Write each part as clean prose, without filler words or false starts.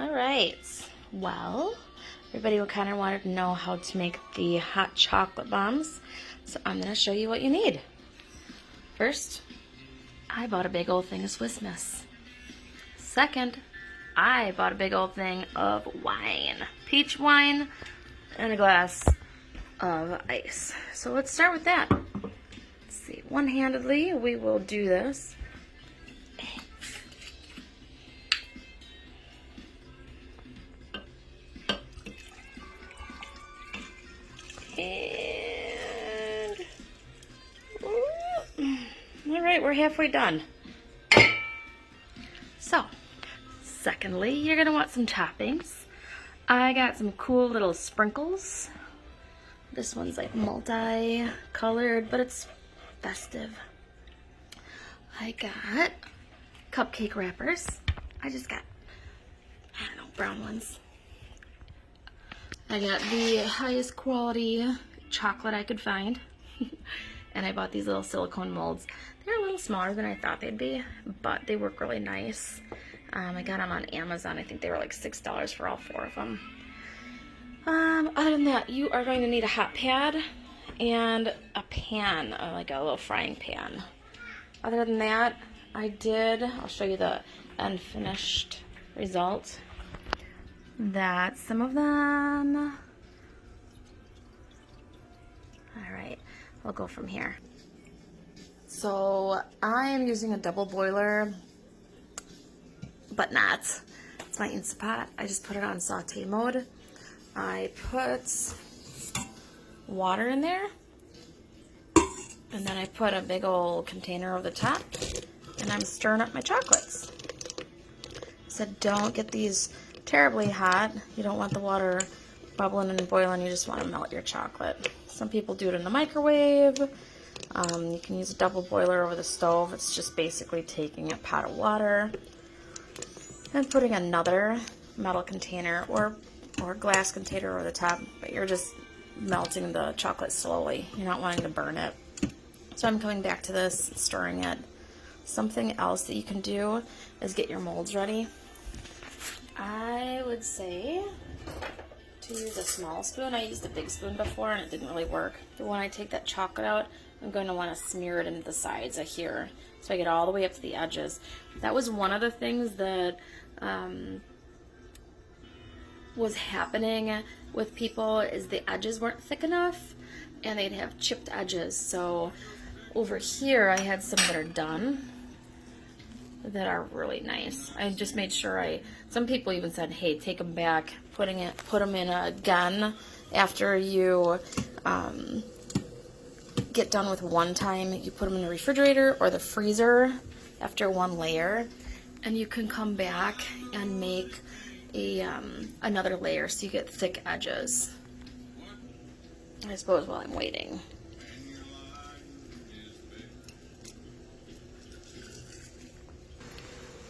All right. Well, everybody kind of wanted to know how to make the hot chocolate bombs, so I'm going to show you what you need. First, I bought a big old thing of Swiss Miss. Second, I bought a big old thing of wine, peach wine, and a glass of ice. So let's start with that. Let's see, one-handedly we will do this. And all right, we're halfway done. So, secondly, you're gonna want some toppings. I got some cool little sprinkles. This one's like multi-colored, but it's festive. I got cupcake wrappers. I just got, I don't know, brown ones. I got the highest quality chocolate I could find. And I bought these little silicone molds. They're a little smaller than I thought they'd be, but they work really nice. I got them on Amazon. I think they were like $6 for all 4 of them. Other than that, you are going to need a hot pad and a pan, like a little frying pan. Other than that, I'll show you the unfinished result. That some of them, all right, we'll go from here. So I am using a double boiler, but not. It's my Instapot. I just put it on saute mode. I put water in there, and then I put a big old container over the top, and I'm stirring up my chocolates. So don't get these terribly hot. You don't want the water bubbling and boiling. You just want to melt your chocolate. Some people do it in the microwave. You can use a double boiler over the stove. It's just basically taking a pot of water and putting another metal container or glass container over the top, but you're just melting the chocolate slowly. You're not wanting to burn it. So I'm coming back to this, stirring it. Something else that you can do is get your molds ready. I would say to use a small spoon. I used a big spoon before and it didn't really work. But when I take that chocolate out, I'm going to want to smear it into the sides of here so I get all the way up to the edges. That was one of the things that was happening with people, is the edges weren't thick enough and they'd have chipped edges. So over here I had some that are done that are really nice. I just made sure some people even said, hey, take them back, put them in a gun after you get done with one time. You put them in the refrigerator or the freezer after one layer, and you can come back and make another layer so you get thick edges. I suppose while I'm waiting.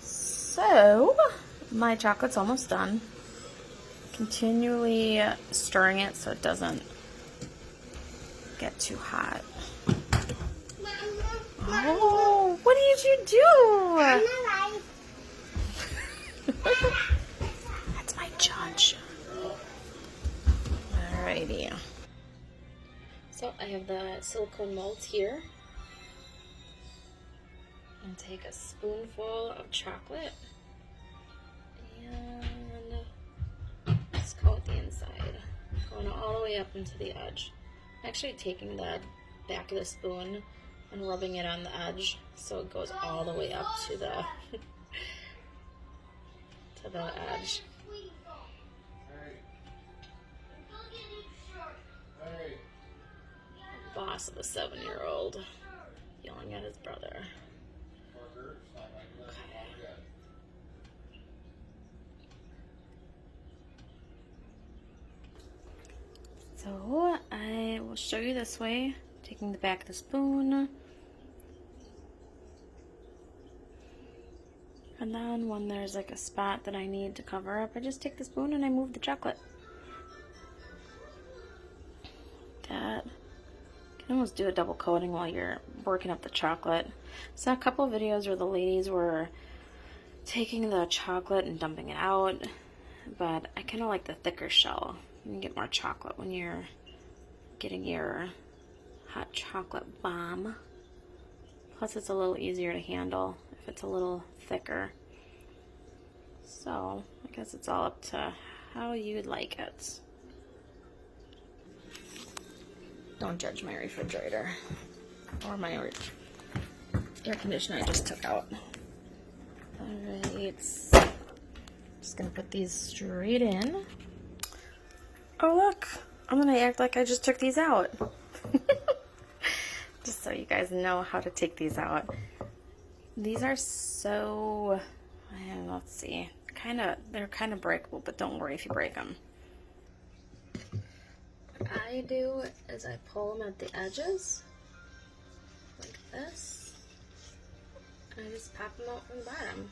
So, my chocolate's almost done. Continually stirring it so it doesn't get too hot. Oh, what did you do? That's my judge. Alrighty. So I have the silicone molds here. And take a spoonful of chocolate and just coat the inside, going all the way up into the edge. I'm actually taking the back of the spoon and rubbing it on the edge so it goes all the way up to the to the edge. Boss of a 7-year-old yelling at his brother. So I will show you this way, taking the back of the spoon. And then when there's like a spot that I need to cover up, I just take the spoon and I move the chocolate. That. You can almost do a double coating while you're working up the chocolate. Saw a couple of videos where the ladies were taking the chocolate and dumping it out, but I kind of like the thicker shell. You can get more chocolate when you're getting your hot chocolate bomb. Plus it's a little easier to handle if it's a little thicker. So I guess it's all up to how you'd like it. Don't judge my refrigerator or my air conditioner I just took out. Alright, just gonna put these straight in. Oh look, I'm gonna act like I just took these out. Just so you guys know how to take these out. These are so, let's see, they're kind of breakable, but don't worry if you break them. What I do is I pull them at the edges, like this, and I just pop them out from the bottom.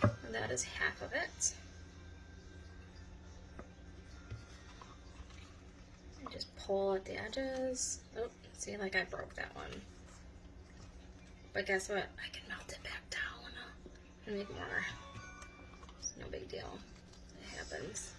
And that is half of it. I just pull at the edges. Oh, see, like I broke that one. But guess what? I can melt it back down and make more. It's no big deal. It happens.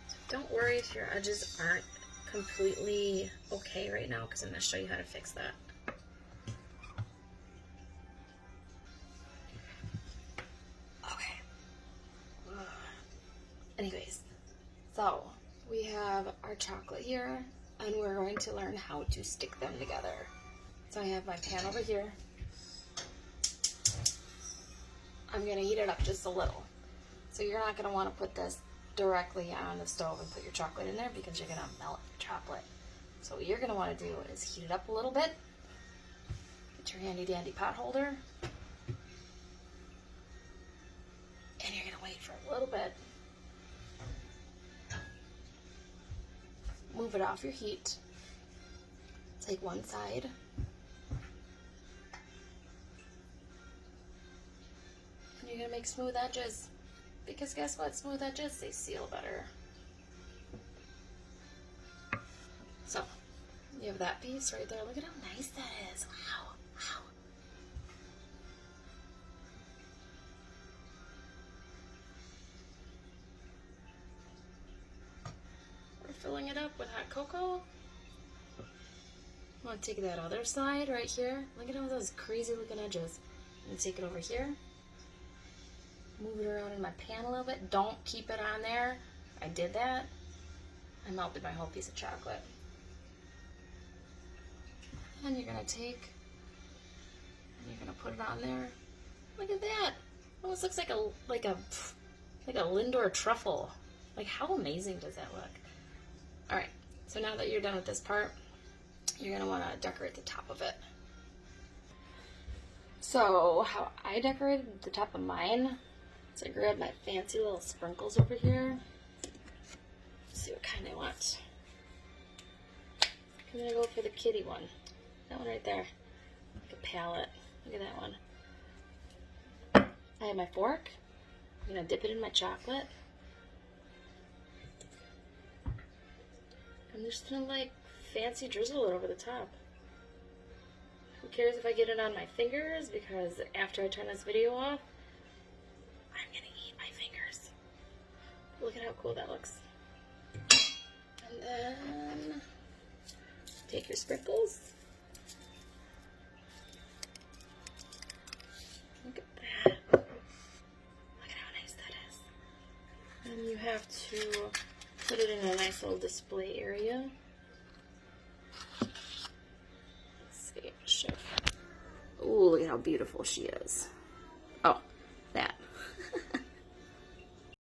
So don't worry if your edges aren't completely okay right now, because I'm going to show you how to fix that. Anyways, so we have our chocolate here, and we're going to learn how to stick them together. So I have my pan over here. I'm going to heat it up just a little. So you're not going to want to put this directly on the stove and put your chocolate in there, because you're going to melt your chocolate. So what you're going to want to do is heat it up a little bit. Get your handy dandy pot holder. And you're going to wait for a little bit. Move it off your heat. Take one side. And you're going to make smooth edges. Because guess what? Smooth edges, they seal better. So, you have that piece right there. Look at how nice that is. Wow. Wow. We're filling it up with hot cocoa. I'm going to take that other side right here. Look at all those crazy looking edges. I'm going to take it over here. Move it around in my pan a little bit. Don't keep it on there. I did that. I melted my whole piece of chocolate. And you're going to take, and you're going to put it on there. Look at that. Almost looks like a Lindor truffle. Like, how amazing does that look? All right, so now that you're done with this part, you're going to want to decorate the top of it. So how I decorated the top of mine, so I grabbed my fancy little sprinkles over here. Let's see what kind I want. I'm going to go for the kitty one. That one right there. Like a palette. Look at that one. I have my fork. I'm going to dip it in my chocolate. I'm just going to like fancy drizzle it over the top. Who cares if I get it on my fingers? Because after I turn this video off, I'm going to eat my fingers. Look at how cool that looks. And then take your sprinkles. Look at that. Look at how nice that is. And you have to put it in a nice little display area. Let's see. Sure. Ooh, look at how beautiful she is. Oh,